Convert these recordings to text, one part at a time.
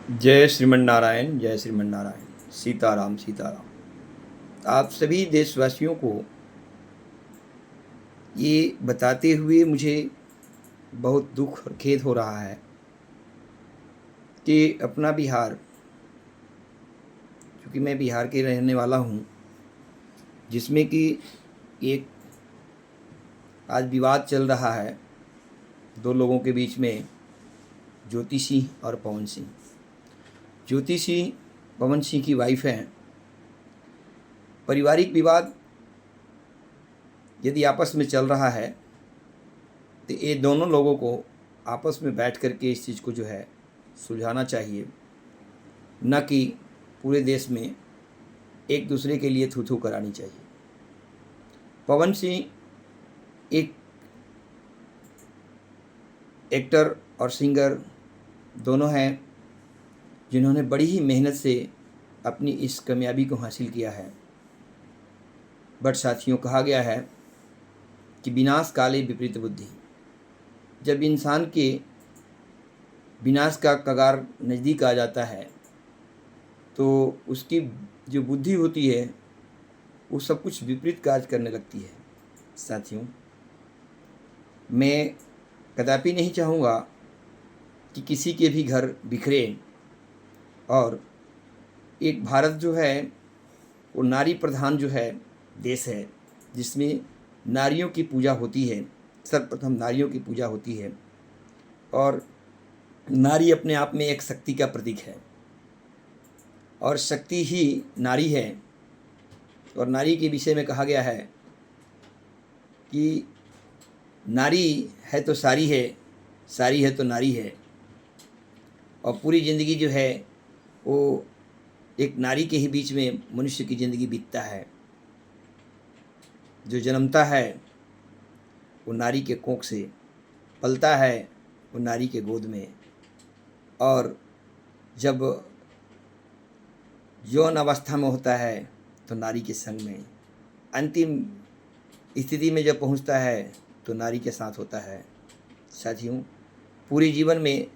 जय श्रीमन नारायण, जय श्रीमन नारायण। सीताराम, सीताराम। आप सभी देशवासियों को ये बताते हुए मुझे बहुत दुख और खेद हो रहा है कि अपना बिहार, क्योंकि मैं बिहार के रहने वाला हूँ, जिसमें कि एक आज विवाद चल रहा है दो लोगों के बीच में, ज्योति सिंह और पवन सिंह। ज्योति सिंह पवन सिंह की वाइफ हैं। पारिवारिक विवाद यदि आपस में चल रहा है तो ये दोनों लोगों को आपस में बैठ कर के इस चीज़ को जो है सुलझाना चाहिए, न कि पूरे देश में एक दूसरे के लिए थू थू करानी चाहिए। पवन सिंह एक एक्टर और सिंगर दोनों हैं, जिन्होंने बड़ी ही मेहनत से अपनी इस कामयाबी को हासिल किया है। बट साथियों, कहा गया है कि विनाश काले विपरीत बुद्धि। जब इंसान के विनाश का कगार नज़दीक आ जाता है तो उसकी जो बुद्धि होती है वो सब कुछ विपरीत कार्य करने लगती है। साथियों, मैं कदापि नहीं चाहूँगा कि किसी के भी घर बिखरे, और एक भारत जो है वो नारी प्रधान जो है देश है, जिसमें नारियों की पूजा होती है। सर्वप्रथम नारियों की पूजा होती है, और नारी अपने आप में एक शक्ति का प्रतीक है, और शक्ति ही नारी है। और नारी के विषय में कहा गया है कि नारी है तो सारी है, सारी है तो नारी है। और पूरी ज़िंदगी जो है वो एक नारी के ही बीच में मनुष्य की ज़िंदगी बीतता है। जो जन्मता है वो नारी के कोख से, पलता है वो नारी के गोद में, और जब यौन अवस्था में होता है तो नारी के संग में, अंतिम स्थिति में जब पहुंचता है तो नारी के साथ होता है। साथियों, पूरे जीवन में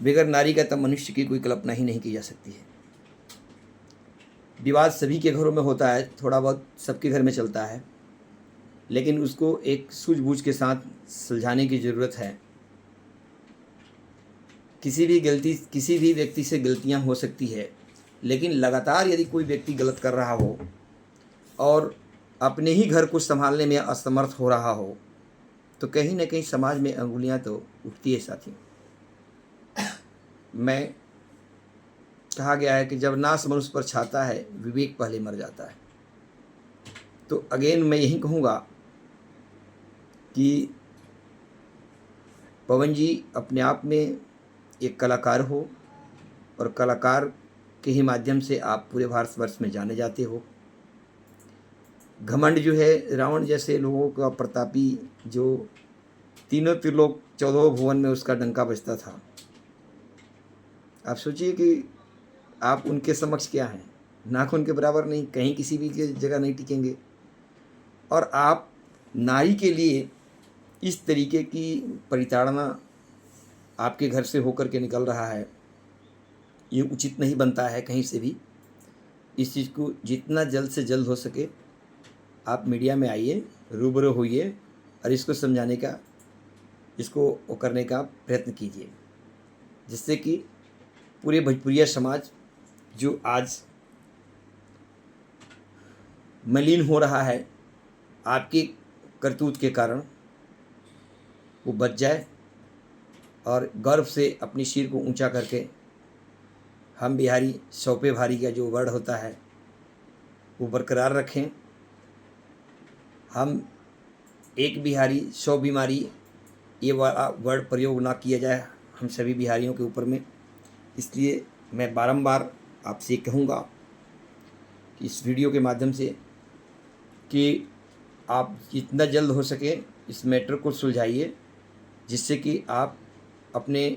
बगैर नारी का तब मनुष्य की कोई कल्पना ही नहीं की जा सकती है। विवाद सभी के घरों में होता है, थोड़ा बहुत सबके घर में चलता है, लेकिन उसको एक सूझबूझ के साथ सुलझाने की ज़रूरत है। किसी भी व्यक्ति से गलतियां हो सकती है, लेकिन लगातार यदि कोई व्यक्ति गलत कर रहा हो और अपने ही घर को संभालने में असमर्थ हो रहा हो तो कहीं ना कहीं समाज में अंगुलियां तो उठती है। साथी, मैं कहा गया है कि जब नाश मनुष्य पर छाता है, विवेक पहले मर जाता है। तो अगेन मैं यही कहूँगा कि पवन जी अपने आप में एक कलाकार हो, और कलाकार के ही माध्यम से आप पूरे भारतवर्ष में जाने जाते हो। घमंड जो है, रावण जैसे लोगों का प्रतापी, जो तीनों त्रिलोक 14 भुवन में उसका डंका बजता था। आप सोचिए कि आप उनके समक्ष क्या हैं, नाखून के बराबर नहीं, कहीं किसी भी की जगह नहीं टिकेंगे। और आप नारी के लिए इस तरीके की परिताड़ना आपके घर से होकर के निकल रहा है, ये उचित नहीं बनता है कहीं से भी। इस चीज़ को जितना जल्द से जल्द हो सके आप मीडिया में आइए, रूबरू होइए, और इसको समझाने का, इसको वो करने का प्रयत्न कीजिए, जिससे कि पूरे भोजपुरिया समाज जो आज मलिन हो रहा है आपके करतूत के कारण, वो बच जाए और गर्व से अपनी सिर को ऊंचा करके हम बिहारी 100 पे भारी का जो वर्ड होता है वो बरकरार रखें। हम एक बिहारी 100 बीमारी, ये वर्ड प्रयोग ना किया जाए हम सभी बिहारियों के ऊपर में। इसलिए मैं बारंबार आपसे कहूँगा कि इस वीडियो के माध्यम से कि आप जितना जल्द हो सके इस मैटर को सुलझाइए, जिससे कि आप अपने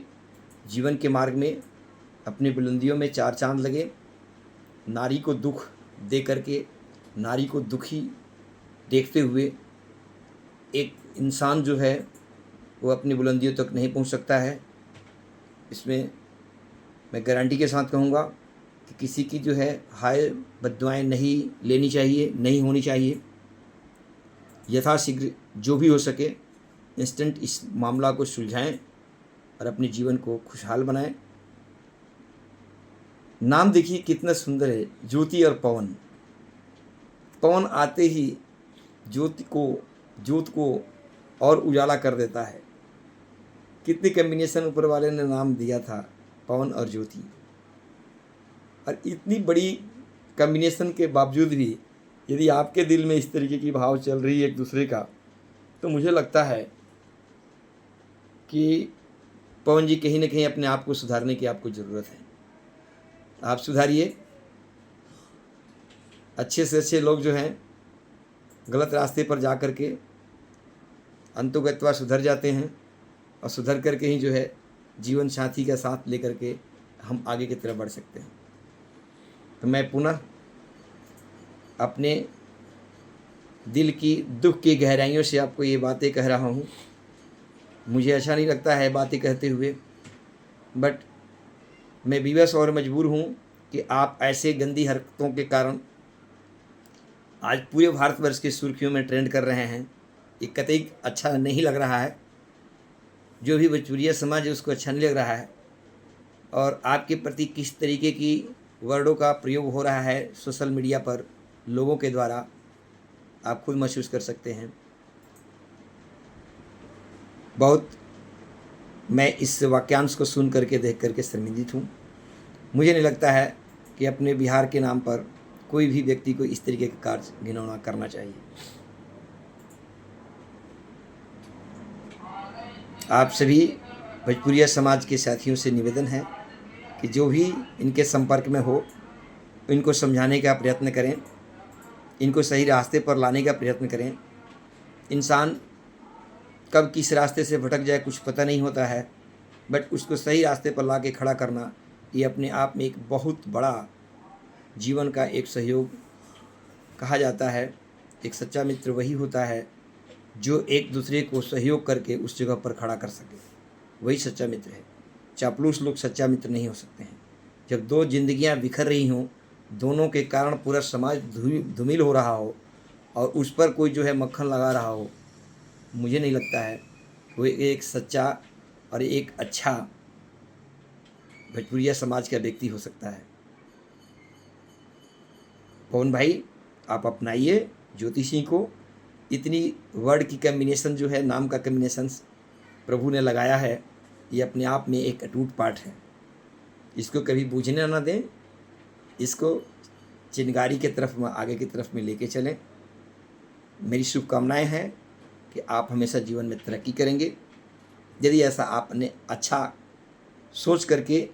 जीवन के मार्ग में, अपनी बुलंदियों में चार चांद लगे। नारी को दुख दे करके, नारी को दुखी देखते हुए एक इंसान जो है वो अपनी बुलंदियों तक नहीं पहुंच सकता है। इसमें मैं गारंटी के साथ कहूँगा कि किसी की जो है हाय बद्दुआएँ नहीं लेनी चाहिए, नहीं होनी चाहिए। यथाशीघ्र जो भी हो सके इंस्टेंट इस मामला को सुलझाएं और अपने जीवन को खुशहाल बनाएं। नाम देखिए कितना सुंदर है, ज्योति और पवन। पवन आते ही ज्योत को और उजाला कर देता है। कितनी कॉम्बिनेशन ऊपर वाले ने नाम दिया था, पवन और ज्योति। और इतनी बड़ी कॉम्बिनेशन के बावजूद भी यदि आपके दिल में इस तरीके की भाव चल रही है एक दूसरे का, तो मुझे लगता है कि पवन जी कहीं ना कहीं अपने आप को सुधारने की आपको ज़रूरत है। आप सुधारिए। अच्छे से अच्छे लोग जो हैं गलत रास्ते पर जा कर के अंतोगत्वा सुधर जाते हैं और सुधर करके ही जो है जीवन साथी का साथ लेकर के हम आगे की तरफ बढ़ सकते हैं। तो मैं पुनः अपने दिल की दुख की गहराइयों से आपको ये बातें कह रहा हूँ। मुझे अच्छा नहीं लगता है बातें कहते हुए, बट मैं विवश और मजबूर हूँ कि आप ऐसे गंदी हरकतों के कारण आज पूरे भारतवर्ष की सुर्खियों में ट्रेंड कर रहे हैं। ये कतई अच्छा नहीं लग रहा है। जो भी भोजपुरिया समाज है उसको अच्छा नहीं लग रहा है। और आपके प्रति किस तरीके की वर्डों का प्रयोग हो रहा है सोशल मीडिया पर लोगों के द्वारा, आप खुद महसूस कर सकते हैं। बहुत मैं इस वाक्यांश को सुन करके देख करके शर्मिंदित हूँ। मुझे नहीं लगता है कि अपने बिहार के नाम पर कोई भी व्यक्ति को इस तरीके का कार्य घिनौना करना चाहिए। आप सभी भोजपुरिया समाज के साथियों से निवेदन है कि जो भी इनके संपर्क में हो इनको समझाने का प्रयत्न करें, इनको सही रास्ते पर लाने का प्रयत्न करें। इंसान कब किस रास्ते से भटक जाए कुछ पता नहीं होता है, बट उसको सही रास्ते पर ला के खड़ा करना ये अपने आप में एक बहुत बड़ा जीवन का एक सहयोग कहा जाता है। एक सच्चा मित्र वही होता है जो एक दूसरे को सहयोग करके उस जगह पर खड़ा कर सके, वही सच्चा मित्र है। चापलूस लोग सच्चा मित्र नहीं हो सकते हैं। जब दो जिंदगियां बिखर रही हों, दोनों के कारण पूरा समाज धूमिल हो रहा हो और उस पर कोई जो है मक्खन लगा रहा हो, मुझे नहीं लगता है वो एक सच्चा और एक अच्छा भोजपुरिया समाज का व्यक्ति हो सकता है। पवन भाई आप अपनाइए ज्योति सिंह को। इतनी वर्ड की कॉम्बिनेशन जो है, नाम का कॉम्बिनेशन प्रभु ने लगाया है, ये अपने आप में एक अटूट पाठ है। इसको कभी बूझने ना दें, इसको चिंगारी के तरफ में आगे की तरफ में लेके चलें। मेरी शुभकामनाएं हैं कि आप हमेशा जीवन में तरक्की करेंगे यदि ऐसा आपने अच्छा सोच करके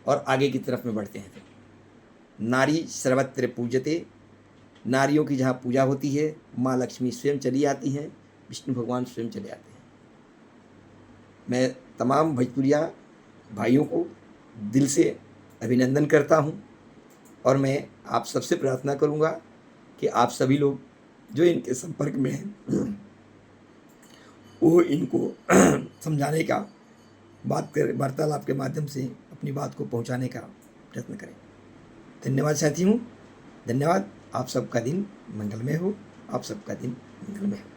और आगे की तरफ में बढ़ते हैं। नारी सर्वत्र पूजते, नारियों की जहाँ पूजा होती है माँ लक्ष्मी स्वयं चली आती हैं, विष्णु भगवान स्वयं चले आते हैं। मैं तमाम भोजपुरिया भाइयों को दिल से अभिनंदन करता हूँ और मैं आप सबसे प्रार्थना करूँगा कि आप सभी लोग जो इनके संपर्क में हैं वो इनको समझाने का वार्तालाप के माध्यम से अपनी बात को पहुंचाने का प्रयत्न करें। धन्यवाद साथियों, धन्यवाद। आप सबका दिन मंगलमय हो, आप सबका दिन मंगलमय हो।